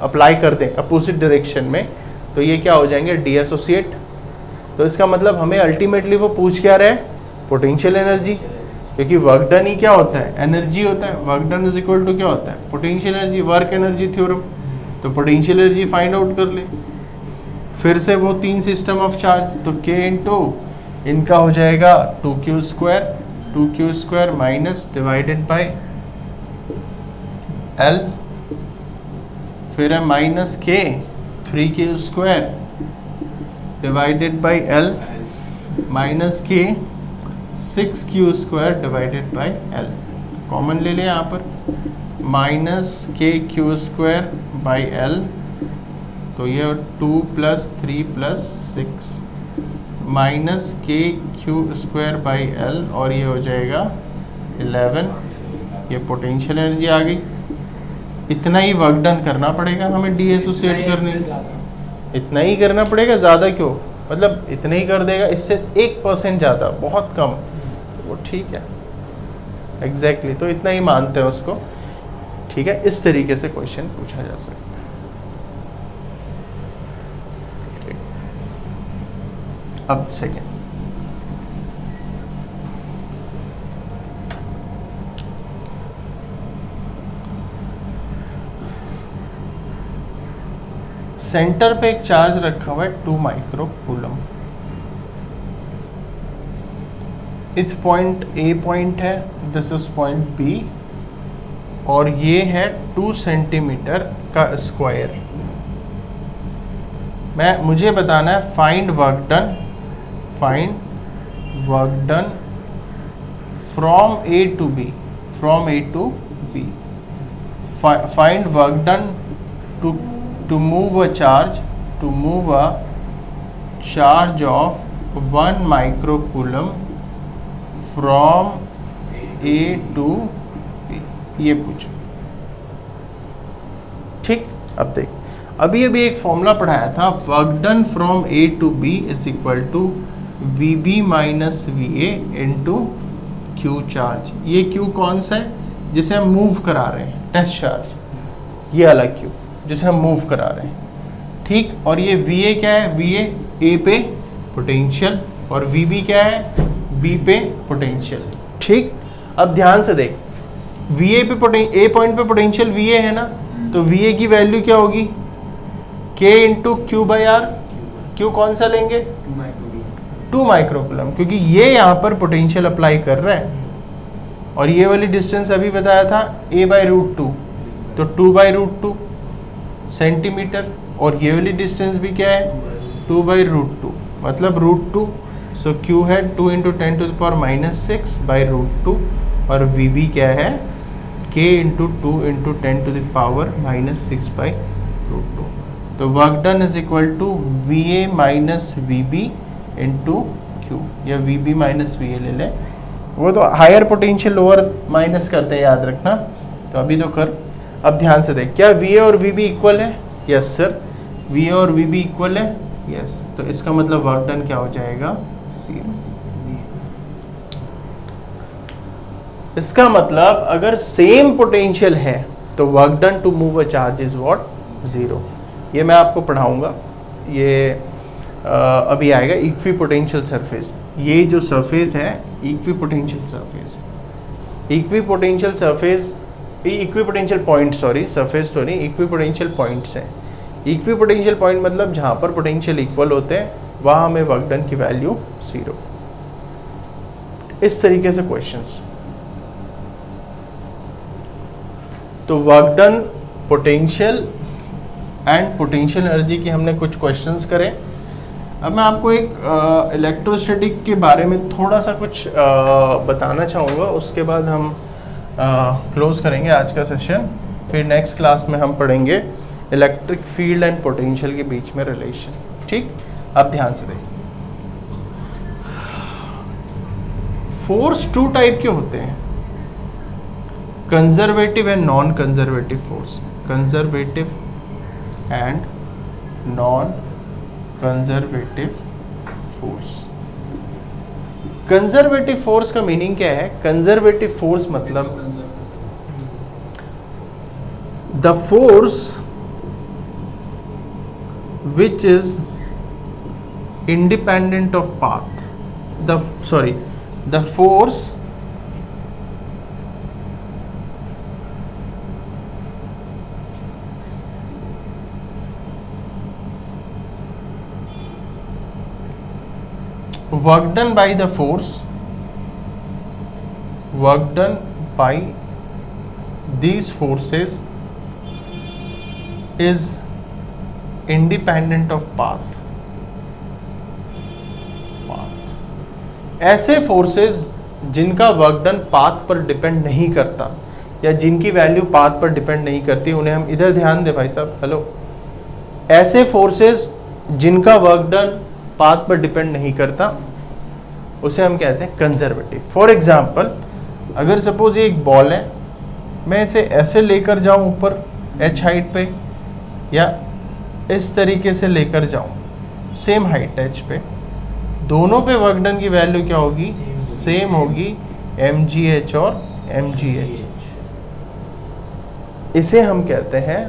अप्लाई कर दें अपोजिट डायरेक्शन में, तो ये क्या हो जाएंगे, डीएसोसिएट। तो इसका मतलब हमें अल्टीमेटली वो पूछ क्या रहा है, पोटेंशियल एनर्जी, क्योंकि वर्क डन ही क्या होता है, एनर्जी होता है। Work done is equal to क्या होता है, potential energy, work energy theorem. तो पोटेंशियल एनर्जी फाइंड आउट कर ले। फिर से वो 3 सिस्टम ऑफ चार्ज, तो K इंटू इनका हो जाएगा 2Q square minus divided by L, फिर है minus K 3Q square divided by L minus K 6Q square divided by L। Common ले लें यहाँ पर, minus KQ square by L, तो ये 2 + 3 + 6 minus KQ square by L, और ये हो जाएगा 11। ये पोटेंशियल एनर्जी आ गई। इतना ही वर्क डन करना पड़ेगा हमें डीएसोसिएट करने, इतना ही करना पड़ेगा, ज़्यादा क्यों, मतलब इतना ही कर देगा, इससे 1% ज़्यादा, बहुत कम, वो ठीक है, एग्जैक्टली तो इतना ही मानते हैं उसको। ठीक है, इस तरीके से क्वेश्चन पूछा जा सकता है। अब सेकेंड, सेंटर पे एक चार्ज रखा हुआ है 2 माइक्रो कूलम। इस पॉइंट A पॉइंट है, दिस इज पॉइंट B, और ये है 2 सेंटीमीटर का स्क्वायर। मुझे बताना है find work done from A to B, find work done to move a charge of 1 microcoulomb from A to B, ये पूछो। ठीक, अब देख, अभी एक फॉर्मूला पढ़ाया था, work done from A to B is equal to VB minus VA into Q charge. ये Q कौन सा है, जिसे हम मूव करा रहे हैं, टेस्ट चार्ज, ये अलग Q जिसे हम मूव करा रहे हैं। ठीक, और ये VA क्या है, VA A पे पोटेंशियल, और VB क्या है, B पे पोटेंशियल। ठीक, अब ध्यान से देख, VA पे A पॉइंट पे पोटेंशियल VA है ना, तो VA की वैल्यू क्या होगी, K into Q by R। Q कौन सा लेंगे, 2 माइक्रोकूलम, क्योंकि ये यहाँ पर पोटेंशियल अप्लाई कर रहा है, और ये वाली डिस्टेंस अभी बताया था A/√2, तो 2/√2 सेंटीमीटर, और ये वाली डिस्टेंस भी क्या है, 2/√2, मतलब √2। सो Q है 2 × 10⁻⁻⁶/√2, और VB क्या है, K × 2 × 10⁻⁻⁶/√2। तो work done is equal to VA minus VB into Q, या VB माइनस VA ले लें, वो तो हायर पोटेंशियल लोअर माइनस करते हैं, याद रखना। तो अभी तो कर, अब ध्यान से देख, क्या VA और VB इक्वल है, यस सर, VA और VB इक्वल है, यस, तो इसका मतलब वर्क डन क्या हो जाएगा, 0। इसका मतलब अगर सेम पोटेंशियल है तो work done to move a charge is what, 0। ये मैं आपको पढ़ाऊंगा, ये अभी आएगा, इक्विपोटेंशियल सरफेस। ये जो सरफेस है equipotential surface, equipotential surface equipotential point, sorry surface तो नहीं, इक्विपोटेंशियल पॉइंट्स हैं। इक्विपोटेंशियल पॉइंट मतलब जहाँ पर पोटेंशियल इक्वल होते हैं वहाँ हमें वर्क डन की वैल्यू 0। इस तरीके से क्वेश्चंस। तो work done, potential and potential energy की हमने कुछ क्वेश्चंस करे। अब मैं आपको एक इलेक्ट्रोस्टैटिक के बारे में थोड़ा सा कुछ बताना चाहूँगा, उसके बाद हम क्लोज करेंगे आज का सेशन। फिर नेक्स्ट क्लास में हम पढ़ेंगे इलेक्ट्रिक फील्ड एंड पोटेंशियल के बीच में रिलेशन। ठीक, अब ध्यान से देखिए। फोर्स 2 टाइप के होते हैं, conservative and non conservative force. Conservative and non conservative force. Conservative force का मीनिंग क्या है? कंजर्वेटिव फोर्स मतलब the force which is independent of path, the force work done by the force work done by these forces is independent of path. ऐसे forces जिनका work done path पर depend नहीं करता या जिनकी वैल्यू पाथ पर depend नहीं करती, उन्हें हम इधर ध्यान दे भाई साहब, हेलो। ऐसे फोर्सेस जिनका वर्क डन पाथ पर डिपेंड नहीं करता उसे हम कहते हैं कंजर्वेटिव। फॉर एग्जाम्पल, अगर सपोज ये एक बॉल है, मैं इसे ऐसे लेकर जाऊं ऊपर h हाइट पे, या इस तरीके से लेकर जाऊं सेम हाइट एच पे, दोनों पे वर्क डन की वैल्यू क्या होगी? सेम होगी, mgh और mgh। इसे हम कहते हैं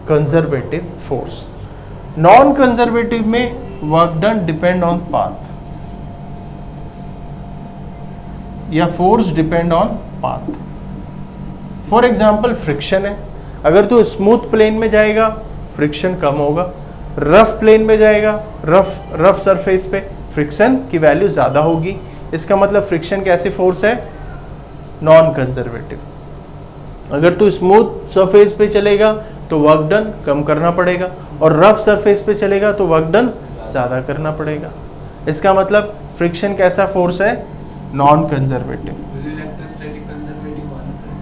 कंजर्वेटिव फोर्स। नॉन कंजर्वेटिव में work done depend on path या force depend on path. For example, friction है, अगर तू स्मूथ प्लेन में जाएगा फ्रिक्शन कम होगा, रफ प्लेन में जाएगा, रफ सरफेस पे फ्रिक्शन की वैल्यू ज़्यादा होगी। इसका मतलब फ्रिक्शन कैसी फोर्स है? Non conservative. अगर तू स्मूथ सरफेस पे चलेगा तो वर्क डन कम करना पड़ेगा, और रफ सरफेस पे चलेगा तो वर्क डन ज़्यादा करना पड़ेगा। इसका मतलब फ्रिक्शन कैसा फोर्स है? Non conservative.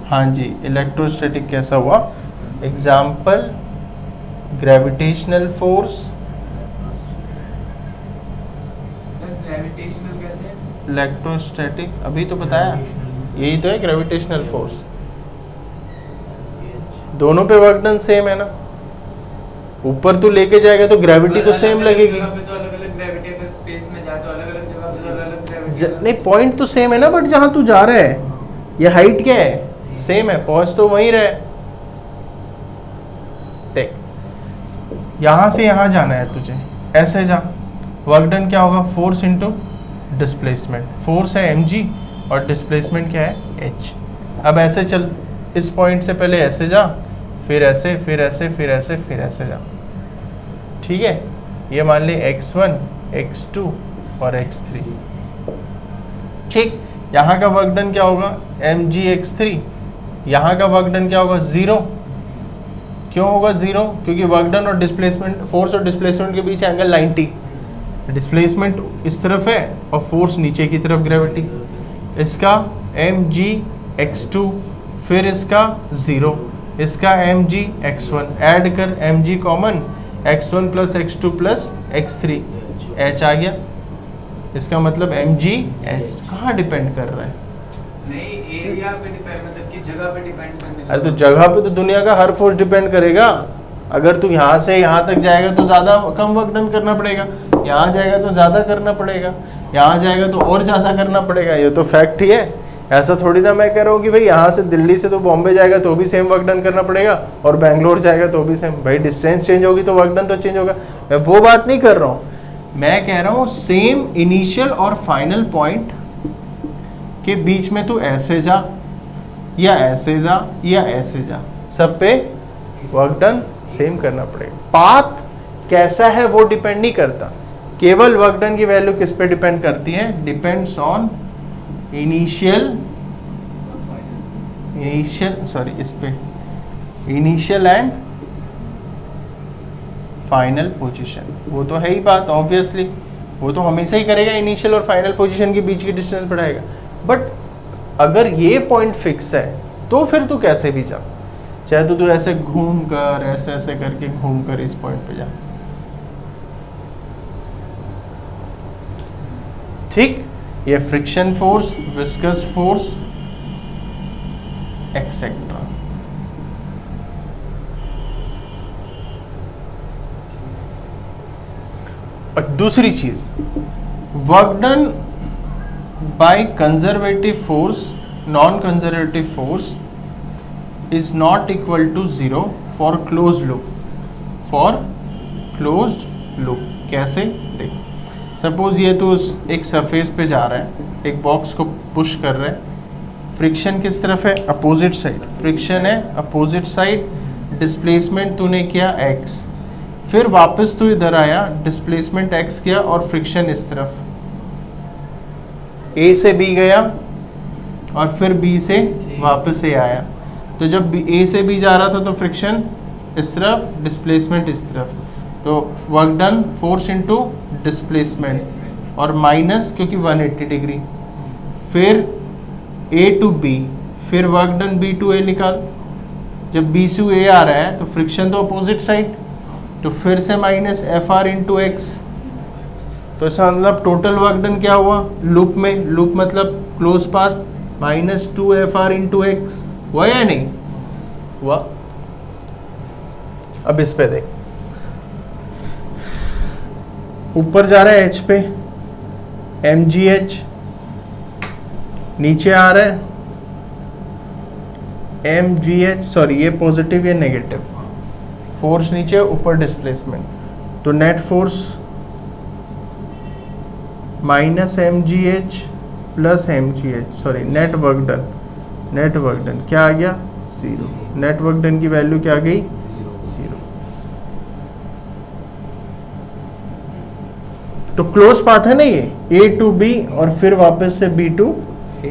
हाँ जी, इलेक्ट्रोस्टैटिक कैसा हुआ? Example, gravitational force. ग्रेविटेशनल कैसे? इलेक्ट्रोस्टैटिक अभी तो बताया, यही तो है ग्रेविटेशनल फोर्स। दोनों पे वर्क डन सेम है ना, ऊपर तो लेके जाएगा तो ग्रेविटी तो सेम लगेगी। नहीं, पॉइंट तो सेम है ना, बट जहां तू जा रहा है ये हाइट क्या है? सेम है, पहुंच तो वहीं रहे। देख, यहां से यहां जाना है तुझे, ऐसे जा, वर्क डन क्या होगा? Force into displacement. फोर्स है mg और डिस्प्लेसमेंट क्या है? h। अब ऐसे चल, इस पॉइंट से पहले ऐसे जा, फिर ऐसे, फिर ऐसे, फिर ऐसे, फिर ऐसे जा। ठीक है, ये मान ले x1, x2 और x3। ठीक, यहाँ का वर्क डन क्या होगा? mg x3। यहाँ का वर्क डन क्या होगा? 0। क्यों होगा 0? क्योंकि वर्क डन और डिस्प्लेसमेंट, फोर्स और डिस्प्लेसमेंट के बीच एंगल 90। डिस्प्लेसमेंट इस तरफ है और फोर्स नीचे की तरफ, ग्रेविटी। इसका mg x2, फिर इसका 0, इसका mg x1, ऐड कर mg common, x1 plus x2 plus x3, h आ गया। इसका मतलब mg h कहाँ डिपेंड कर रहा है? नहीं, एरिया पे डिपेंड, मतलब कि जगह पे डिपेंड करने। अरे तो जगह पे तो दुनिया का हर फोर्स डिपेंड करेगा। अगर तू यहाँ से यहाँ तक जाएगा तो ज़्यादा कम वर्क डन करना पड़ेगा, यहाँ जाएगा तो ज़्यादा करना पड़ेगा, यहाँ जाएगा तो और ज़्यादा करना पड़ेगा। ये तो फैक्ट ही है। ऐसा थोड़ी ना मैं कह रहा हूँ कि भाई यहाँ से दिल्ली से तो बॉम्बे जाएगा तो भी सेम वर्क डन करना पड़ेगा, और बैंगलोर जाएगा तो भी सेम। भाई डिस्टेंस चेंज होगी तो वर्क डन तो चेंज होगा। मैं वो बात नहीं कर रहा हूँ, मैं कह रहा हूँ सेम इनिशियल और फाइनल पॉइंट के बीच में तू ऐसे जा, या ऐसे जा या ऐसे जा, सब पे वर्क डन सेम करना पड़ेगा। पाथ कैसा है वो डिपेंड नहीं करता, केवल वर्क डन की वैल्यू किस पे डिपेंड करती है, depends on initial and final position. वो तो है ही बात, ऑब्वियसली वो तो हमेशा ही करेगा, इनिशियल और फाइनल पोजीशन के बीच की डिस्टेंस बढ़ाएगा। बट अगर ये पॉइंट फिक्स है तो फिर तू कैसे भी जा, चाहे तो तू ऐसे घूम कर, ऐसे ऐसे करके घूम कर इस पॉइंट पे जा, ठीक। ये friction force, viscous force etcetera. और दूसरी चीज, work done by conservative force, non conservative force is not equal to 0 for close loop, for close loop. कैसे देख, सपोज ये तो एक सरफेस पे जा रहा है, एक बॉक्स को पुश कर रहा है, फ्रिक्शन किस तरफ है, अपोजिट साइड, फ्रिक्शन है अपोजिट साइड, डिस्प्लेसमेंट तूने किया x, फिर वापस तू इधर आया, डिस्प्लेसमेंट x किया और फ्रिक्शन इस तरफ, A से B गया और फिर B से वापस A आया। तो जब A से B जा रहा था तो फ्रिक्शन इस तरफ, डिस्प्लेसमेंट इस तरफ, तो work done force into displacement और माइनस क्योंकि 180 डिग्री, फिर A टू B, फिर work done B to A निकाल, जब B से A आ रहा है तो फ्रिक्शन तो अपोजिट साइड, तो फिर से माइनस FR इंटू एक्स। तो इसका मतलब टोटल वर्क डन क्या हुआ लूप में, लूप मतलब close path, minus 2FR into x, हुआ या नहीं हुआ। अब इस पे देख, ऊपर जा रहा है H पे mgh, नीचे आ रहा है mgh, सॉरी ये पॉजिटिव ये नेगेटिव, फोर्स नीचे ऊपर डिस्प्लेसमेंट, तो net force minus mgh plus mgh, sorry net work done क्या आ गया 0, नेट वर्क डन की वैल्यू क्या आ गई 0। तो क्लोज पाथ है ना ये, A टू B और फिर वापस से B टू A।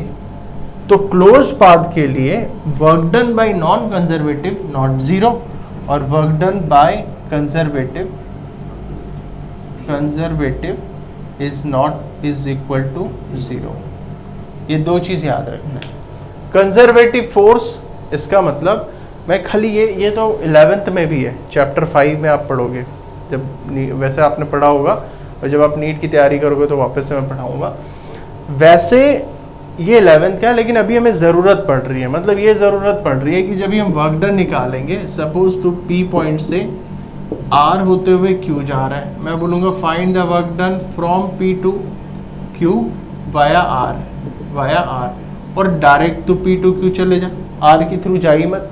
तो क्लोज पाथ के लिए work done by non conservative not 0 और work done by conservative is equal to 0। ये दो चीज याद रखना है। कंजर्वेटिव फोर्स, इसका मतलब मैं खाली ये तो 11th में भी है, चैप्टर 5 में आप पढ़ोगे, जब वैसे आपने पढ़ा होगा और जब आप नीट की तैयारी करोगे तो वापस से मैं पढ़ाऊंगा। वैसे ये 11th का है, लेकिन अभी हमें ज़रूरत पड़ रही है, मतलब ये ज़रूरत पड़ रही है कि जब भी हम वर्क डन निकालेंगे, सपोज तो P पॉइंट से R होते हुए Q जा रहा है, मैं बोलूँगा find the work done from P to Q via R, और डायरेक्ट तो P टू Q चले जा, R के थ्रू जा ही मत,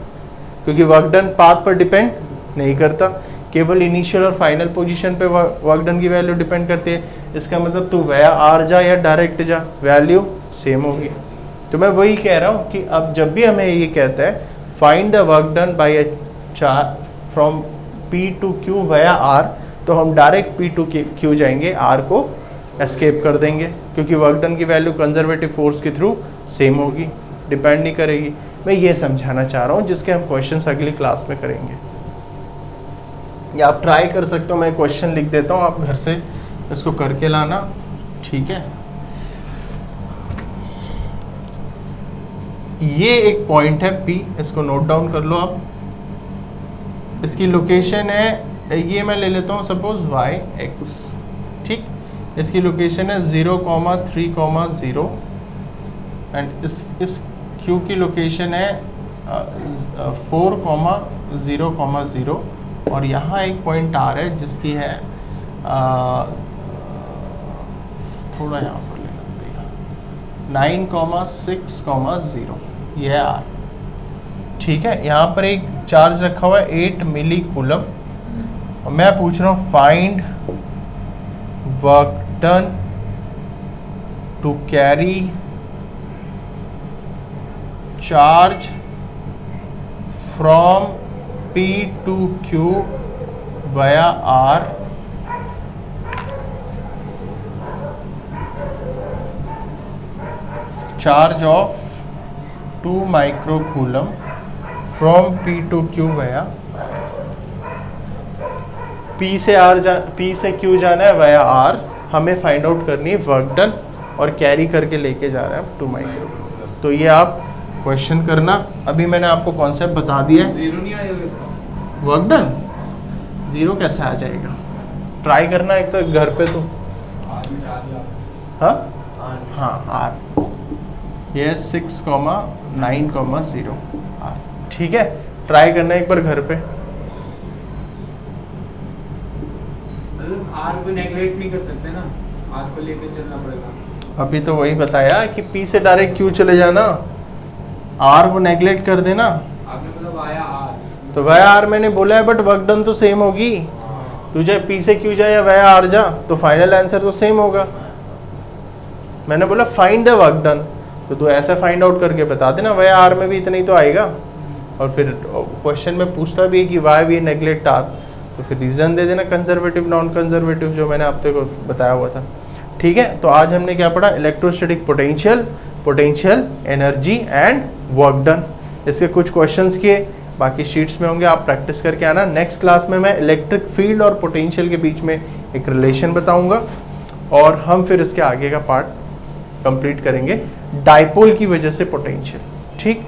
क्योंकि वर्क डन पाथ पर डिपेंड नहीं करता, केवल इनिशियल और फाइनल पोजीशन पे वर्क डन की वैल्यू डिपेंड करती है। इसका मतलब तू वाया R जा या डायरेक्ट जा, वैल्यू सेम होगी। तो मैं वही कह रहा हूँ कि अब जब भी हमें ये कहता है find the work done by from P to Q via R, तो हम डायरेक्ट P टू Q जाएंगे, R को एस्केप कर देंगे, क्योंकि वर्क डन की वैल्यू कंजर्वेटिव फोर्स के थ्रू सेम होगी, डिपेंड नहीं करेगी। मैं ये समझाना चाह रहा हूँ, जिसके हम क्वेश्चंस अगली क्लास में करेंगे, या आप ट्राई कर सकते हो, मैं क्वेश्चन लिख देता हूँ, आप घर से इसको करके लाना, ठीक है। ये एक पॉइंट है P, इसको नोट डाउन कर लो आप, इसकी लोकेशन है, ये मैं ले लेता हूँ सपोज y(x), ठीक, इसकी लोकेशन है 0,3,0 एंड इस Q की लोकेशन है 4,0,0 और यहाँ एक पॉइंट आ रहा है जिसकी है थोड़ा यहाँ पर लेना पड़ेगा 9,6,0, ये है R, ठीक है। यहाँ पर एक चार्ज रखा हुआ है 8 मिली कूलम, और मैं पूछ रहा हूँ find work done to carry charge from P to Q via R charge of 2 microcoulomb from P to Q via P से Q जाना है via R, हमें फाइंड आउट करनी है वर्क डन और कैरी करके लेके जा रहे हैं 2 माइक्रो। तो ये आप क्वेश्चन करना, अभी मैंने आपको कॉन्सेप्ट बता दिया है। जीरो नहीं आएगा इसका? वर्क डन जीरो कैसे आ जाएगा, ट्राई करना एक तो घर पे तो। हाँ हाँ आर, ये 6,9,0 आर, ठीक है, ट्राई करना एक बार घर पे। मतलब आर को नेगलेक्ट नहीं कर सकते ना, आर को लेके चलना पड़ेगा। अभी तो वही बताया कि पी से डायरेक्ट क्यू चले जाना, आर को नेगलेक्ट कर देना। आपने मतलब आया आर, तो वह आर मैंने बोला है, बट वर्क डन तो सेम होगी। तुझे पी से क्यू जा या वह आर जा, तो फाइनल आंसर तो सेम होगा। मैंने बोला फाइंड द वर्क डन, तो तू ऐसा फाइंड आउट करके बता देना, वह आर में भी इतना ही तो आएगा। और फिर क्वेश्चन में पूछता भी है कि वाई वी नेगलेक्ट आर, तो फिर रीज़न दे देना कंजर्वेटिव नॉन कंजर्वेटिव, जो मैंने आप को बताया हुआ था। ठीक है, तो आज हमने क्या पढ़ा, electrostatic potential, potential energy and work done. इसके कुछ क्वेश्चंस किए, बाकी शीट्स में होंगे, आप प्रैक्टिस करके आना। नेक्स्ट क्लास में मैं इलेक्ट्रिक फील्ड और पोटेंशियल के बीच में एक रिलेशन बताऊंगा, और हम फिर इसके आगे का पार्ट कंप्लीट करेंगे, डाइपोल की वजह से पोटेंशियल। ठीक।